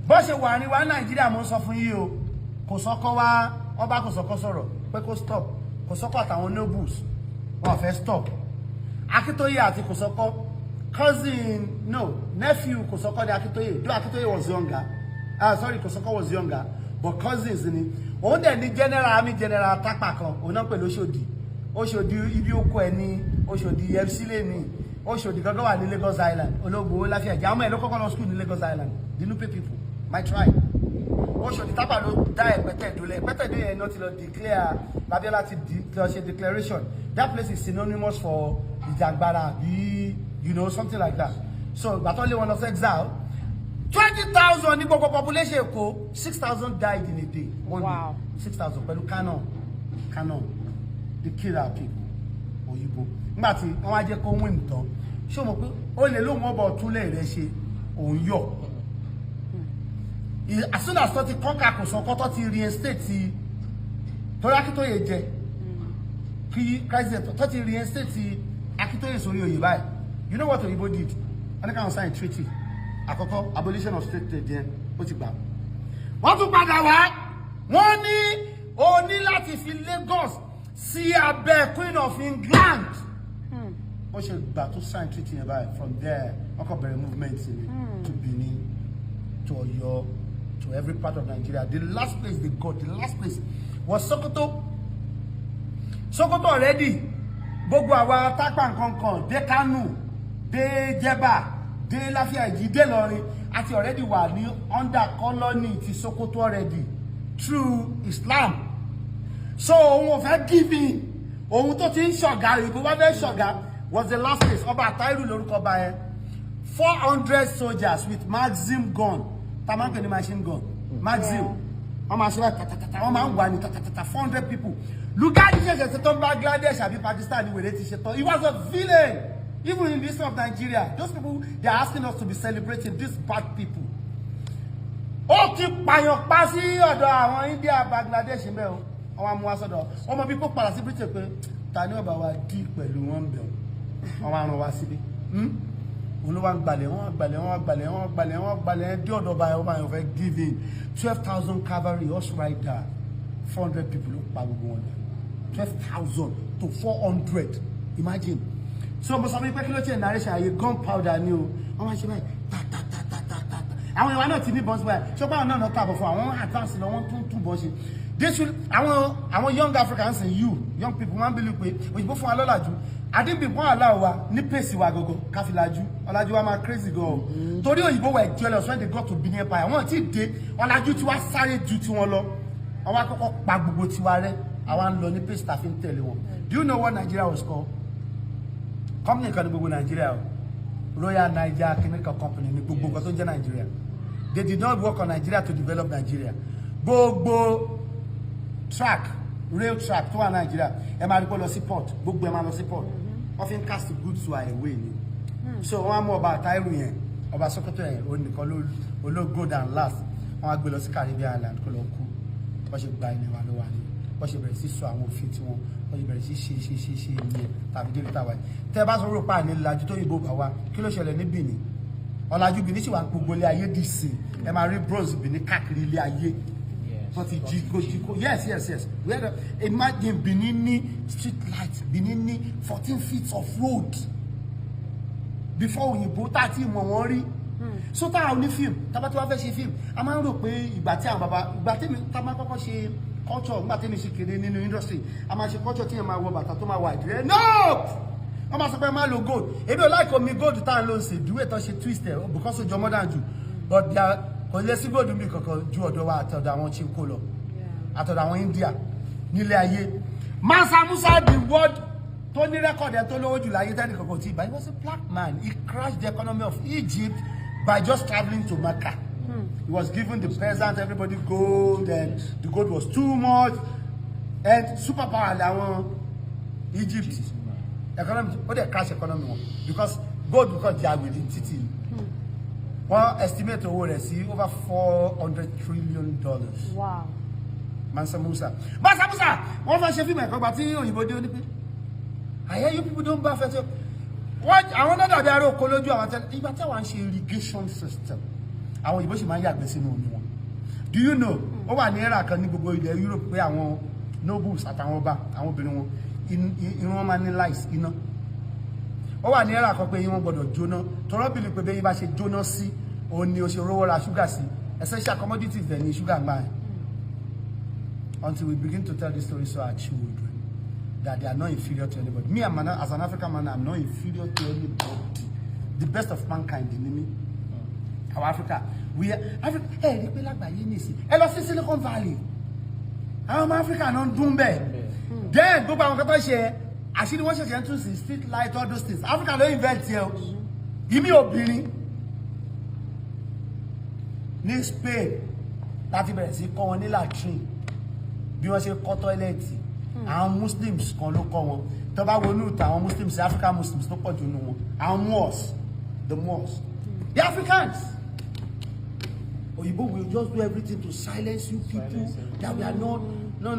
bó ṣe wà ní wa Nàìjíríà mo sọ fún yín o kò sọ́kọ́ wá ọba kò sọ́kọ́ sọ̀rọ̀ pé kó stop kò sọ́kọ́ àtàwọn nobles wọ́n fẹ́ stop Akintoye àti kò sọ́kọ́ nephew kò sọ́kọ́ ní Akintoye though Akintoye was younger kò sọ́kọ́ was younger but cousins ni òun dẹ̀ ní general Tapa kan òun náà pẹ̀lú Oṣòdì ibi oko ẹ̀ ní Oṣòdì Epsilon ní Oṣòdì gangan wà ní Lagos Island olóògbé láfíà jẹ́ àwọn ẹ̀ ló kọ́kọ́ lọ school ní Lagos Island the Nupe people my tribe Oṣòdì Tapa ló dá ẹ̀pẹ́tẹ̀ ìdólẹ̀ yẹn náà ti lọ declare Babiola ti lọ ṣe declaration that place is synonymous for ìjàgbara bí something like that so ìgbà tó lé wọn lọ sí exile 20,000 ní gbogbo population Èkó 6,000 died in a day one day 6,000 pẹ̀lú canon they kill our people òyìnbó nígbà tí wọ́n wá jẹ́ kó win tán ṣé o mọ̀ pé ó lè lóun ọba ọ̀túnlẹ̀ rẹ̀ ṣe òun yọ̀ as soon as tó ti kọ́ńkà kò sọ kọ́ tó ti reinstate ti torí Akintoye jẹ kí president tó ti reinstate ti Akintoye sórí oyè báyìí you know what òyìnbó did wọ́n ní káwọn sign treaty àkọ́kọ́ abolition of state trade yẹn ó ti gbà wọ́n tún padà wá wọ́n ní o ní láti fi Lagos sí abẹ́ Queen of England wọ́n ṣe gbà tó sign treaty yẹn báyìí from there wọ́n kọ́ bẹ̀rẹ̀ movement to Benin to Ọ̀yọ́ to every part of Nigeria. The last place they got was Sokoto already gbogbo àwa Tapa nkankan dé Kano dé Jẹ̀bà dé Láfíàjì dé Ìlọrin àti already wà ní under colony ti Sokoto already through Islam so òun ò fẹ́ give in òun tó ti ń ṣọ̀gá ìbò wá fẹ́ ṣọ̀gá was the last place ọba Àtàírù lórúkọ ọba yẹn 400 soldiers with Maxim gun tamanke ni machine gun Maxim wọ́n máa ṣe tàtàtàtà wọ́n máa ń wà ní tàtàtàtà 400 people Lugard ṣẹ̀ṣẹ̀ ṣe tán Bangladesh àbí Pakistan ní wèrè ti ṣe tán he was a villain even in the east of Nigeria those people they are asking us to be celebrating these bad people ó ti pààyàn pa sí ọ̀dọ̀ àwọn India Bangladesh ń bẹ̀ o àwọn amúwá sọ́dọ̀ ọmọ bí kò padà sí Britain pé ta ni ọba wa dí pẹ̀lú wọn bẹ̀ wọn wá rán wa síbí olúwa gbalẹ̀ dé ọ̀dọ̀ báyìí ọba yẹn fẹ́ give in 12,000 cavalry horse rider 400 people ló pa gbogbo wọn 12,000 to 400 imagine so mo sọ fún mi pé kí ló tiẹ̀ narration àyè gunpowder ni o wọ́n máa ṣe báyìí tàtàtàtàtà àwọn ìwà náà ti ní bọ́ǹsì báyìí ṣé báwọn náà tààbọ̀ fún àwọn advance lọ wọ́n tún bọ́ ṣe àwọn young Africans and young people máa ń believe pé òyìnbó fún wa lọ́làjú àdínbìbọn aláwọ̀ wa ní pèsè wa gọ́gọ́ káfílájú ọ̀làjú wa máa crazy gan torí òyìnbó were jealous when they got to Benin Empire wọ́n ti dé ọ̀làjú tí wá sáré ju tí wọ́n lọ wọ́n wá kọ́kọ́ pa gbogbo tiwa rẹ́ àwa ń lọ ní pèsè tàfi ń tẹ̀lé wọn do you know what Nigeria was called company kan ní gbogbo Nigeria Royal Niger Chemical Company ní gbogbo nǹkan tó ń jẹ́ Nigeria they did not work on Nigeria to develop Nigeria gbogbo rail track tó wà Nigeria ẹ máa rí pé lọ sí port gbogbo ẹ máa lọ sí port wọ́n fi ń cast goods to away ni so wọ́n á mú ọba Àtàírù yẹn ọba Sokoto yẹn ó nìkan ló go down last wọ́n á gbé lọ sí Caribbean island kó lọ kú wọ́n ṣe gba ilẹ̀ wa ló wà ní wọ́n ṣe bẹ̀rẹ̀ sí sọ àwọn òfin tí wọ́n ṣe bẹ̀rẹ̀ sí ṣe ilé tàbí délé tàwa yìí tẹ́ bá sọ rò pa ní ìlàjú tó yìnbó bá wa kí ló ṣẹlẹ̀ ní Benin ọ̀làjú Benin sì wà gbogbo ilé ayé dì sí ẹ máa rí bronze Benin káàkiri ilé ayé wọ́n ti jí yes imagine Benin ní street light Benin ní 14 feet of road before òyìnbó tá àti ìmọ̀ wọn rí so táwọn ní fíìmù tábà tí wọ́n fẹ́ ṣe fíìmù a máa ń rò pé ìgbà tí àwọn bàbá ìgbà tèmi tá máa kọ́kọ́ ṣe culture nígbà tèmi ṣe kéré nínú industry a máa ṣe culture tí yẹn máa wọ bàtà tó máa wà ìdílé no wọ́n máa sọ pé máa lo gold èmi ò láìkọ́ mi gold tá à ń lò ń ṣe ìdúwé tó ṣe twist ẹ̀ because ó jọ modern jù but kò lè sí gold mi kankan ju ọ̀dọ̀ wa àtọ̀dọ̀ àwọn chinko lọ àtọ̀dọ̀ àwọn India nílé ayé Mansa Musa the world tó ní record ẹ̀ tó lówó jù láyé tẹ́lẹ̀ kankan tí he was a black man he crashed the economy of Egypt by just traveling to Mecca. He was giving the peasants everybody gold and the gold was too much and superpower làwọn Egypt economy ó dẹ̀ crash economy wọn because gold because they are within títì wọ́n estimate owó rẹ̀ sí over $400 trillion. Wow. Mansa Musa wọ́n fẹ́ ṣe fíìmù ẹ̀kọ́ gba tí òyìnbó dé onípe I hear you people don't baff it wọ́n àwọn náà dàbí ará oko lójú àwọn tẹ́lẹ̀ ìgbà tí àwọn ń ṣe irrigation system àwọn òyìnbó sì máa ń yàgbẹ́ sínú omi wọn. Do you know ó wà ní era kan ní gbogbo ilẹ̀ Europe pé àwọn nobles àtàwọn ọba àwọn obìnrin wọn irun wọn máa ní lice iná. Ó wà ní era kan pé yín wọn gbọ́dọ̀ jóná tọrọ bìlì pé bẹ́yìn bá ṣe jóná sí òun ni o ṣe rówó ra ṣúgà sí essential commodities dẹ̀ ní ṣúgà gbà yẹn. Until we begin to tell this story to our children that they are not inferior to anybody. Me, as an African man, I'm not inferior to anybody. The best of mankind in me. Our Africa. We are Africa. Hey, they like by Yenisi. Hello, Silicon Valley. I'm Africa, non Dumbe. Then, go back and share. Aṣiri wọ́n ṣẹ̀ṣẹ̀ tún sí street light, all those things. Africa don't invent here. Give me obìnrin. Ní Spain, láti bẹ̀rẹ̀ sí kọ́ wọn ní latrine. Bí wọ́n ṣe kọ́ tọ́ílẹ̀tì. Àwọn Muslims kan ló kọ́ wọn. Tó bá wọnú ìta àwọn Muslims, African Muslims tó pọ̀ jù nínú wọn. Àwọn Moors, the Moors. The Africans. Òyìnbó will just do everything to silence you people that we are not. No.